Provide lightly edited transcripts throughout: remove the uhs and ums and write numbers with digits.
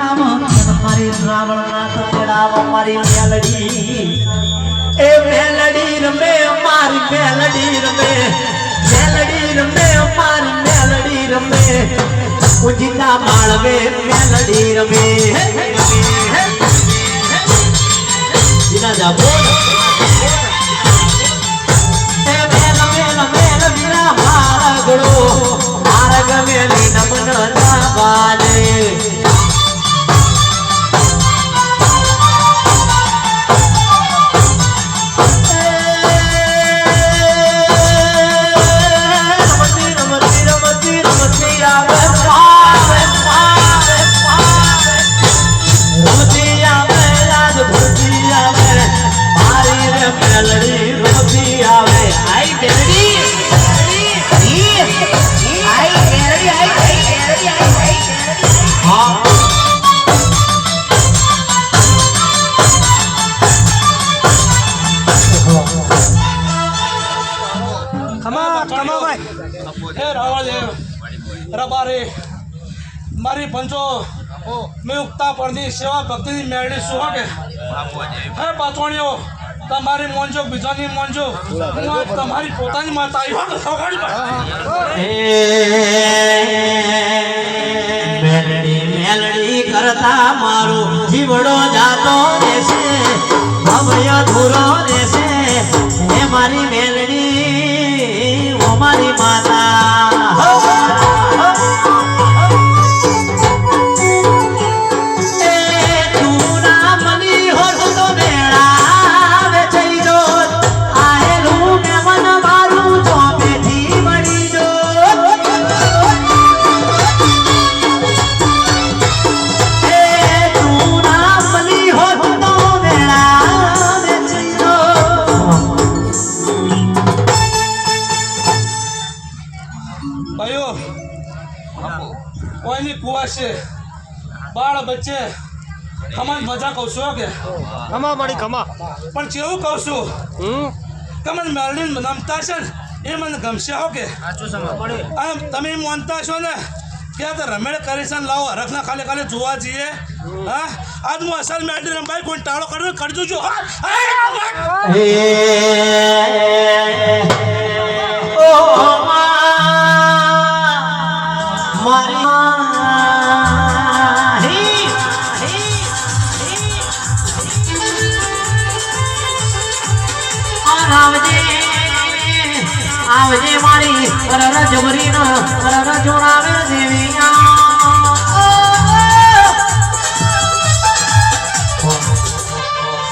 રામ મારી રાવણ નાથ તેડાવ મારી મેલડી એ મેલડી રમે મારી મેલડી રમે મેલડી રમે મારી મેલડી રમે ઉજિતા માળવે મેલડી રમે જીના જા બોલ એ મેલ મેલ મેલ વીરા મારગડો મારગ મેલી નમન ના બાજે મારી પંચો મેં ઉગતા પડની સેવા ભક્તિની મેળવી શું કે હે પાતોણીઓ તમારી મોંજો બીજાની મોંજો હું આ તમારી પોતાની માતા મેલડી મેલડી કરતા મારો જીવડો જાતો રહેશે ભવ્ય ધૂરો રહેશે હે મારી મેલડી ઓ મારી માતા છે બાળ બચ્ચે ખમા મજા કહું છું કે ખમા મારી ખમા પણ કેવું કહું છું કે મને મેળવીને નમતા છે ને એ મને ગમશે હો કે તમે માનતા છો ને કે આ તો રમેડ કરી છે લાવો હરખના ખાલી ખાલી જોવા જઈએ હા આજ હું અસલ મેળવી રંબાઈ કોઈ ટાળો કરજો જો આવજે મારી રર જબરી નો રર જોડાવે દેવિયા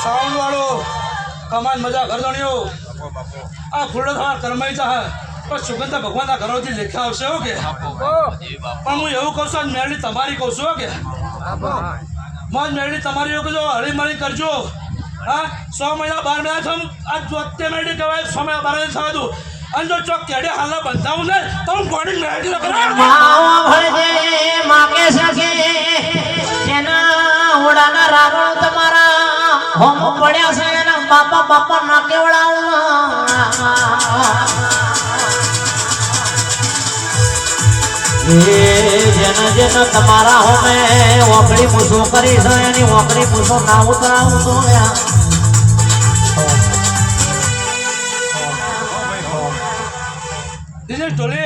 સાઉન્ડ વાળો કમાન મજા કરદણ્યો આ ફૂલડો તમારા કરમાઈ જા પણ સુગંધા ભગવાનના ઘરોથી લેખા આવશે હો કે પણ હું એવું કહું છું મેળવી તમારી કહું છું કે મોજ મેળવી તમારી એવું કહું હળી મળી કરજો હા 100 મહિના 12 મહિના થમ આ જોતે મેળવી કહેવાય 100 મહિના 12 મહિના થવા દઉં અને જો ચોક કેડે હાલના બંધાવું ને તો હું બોડી મેળવી માવા ભળજે માગે સકે જેના ઓડાના રાવણ તમારા હોમ પડ્યા છે ને બાપા ના કેવડાવું જેન તમારા હોમે ઓકડી મૂછો કરી છે એની ઓકડી મૂછો ના ઉતરાવું તો દીદી ટોલે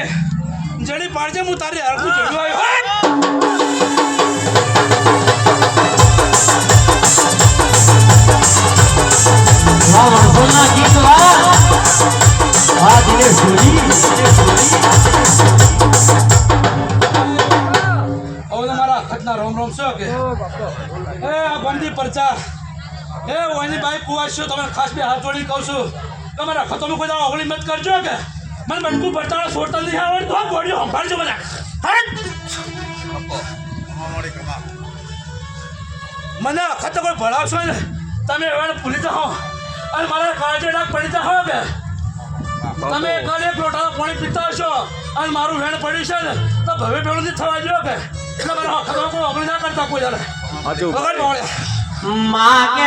જડી પાડજે હું તારી હરખું ચડ્યો આવ્યો ગીત વાહ દિનેશ જોડી રોમ રોમ છો કે એ આ બંદી પરચા એ ઓની બાઈ કુવાશ્યો તમે ખાસ બે હાથ જોડી કહું છું તમારા ખતમ કોઈ દાવ ઓગળી મત કરજો કે મને બનકુ પડતા છોડતા નહીં આવડે તો બોડીઓ સંભાળજો બધા મને અખત કોઈ ભણાવશો ને તમે એવાને ભૂલી જાઓ અને મારા કાળજે ડાક પડી જાઓ કે તમે કાલે એક લોટા પાણી પીતા હશો અને મારું વેણ પડ્યું છે ને તો ભવે ભેળું નથી થવા જો કે એટલે મારા અખત કોઈ ઓગળી ના કરતા કોઈ દાડે માં કે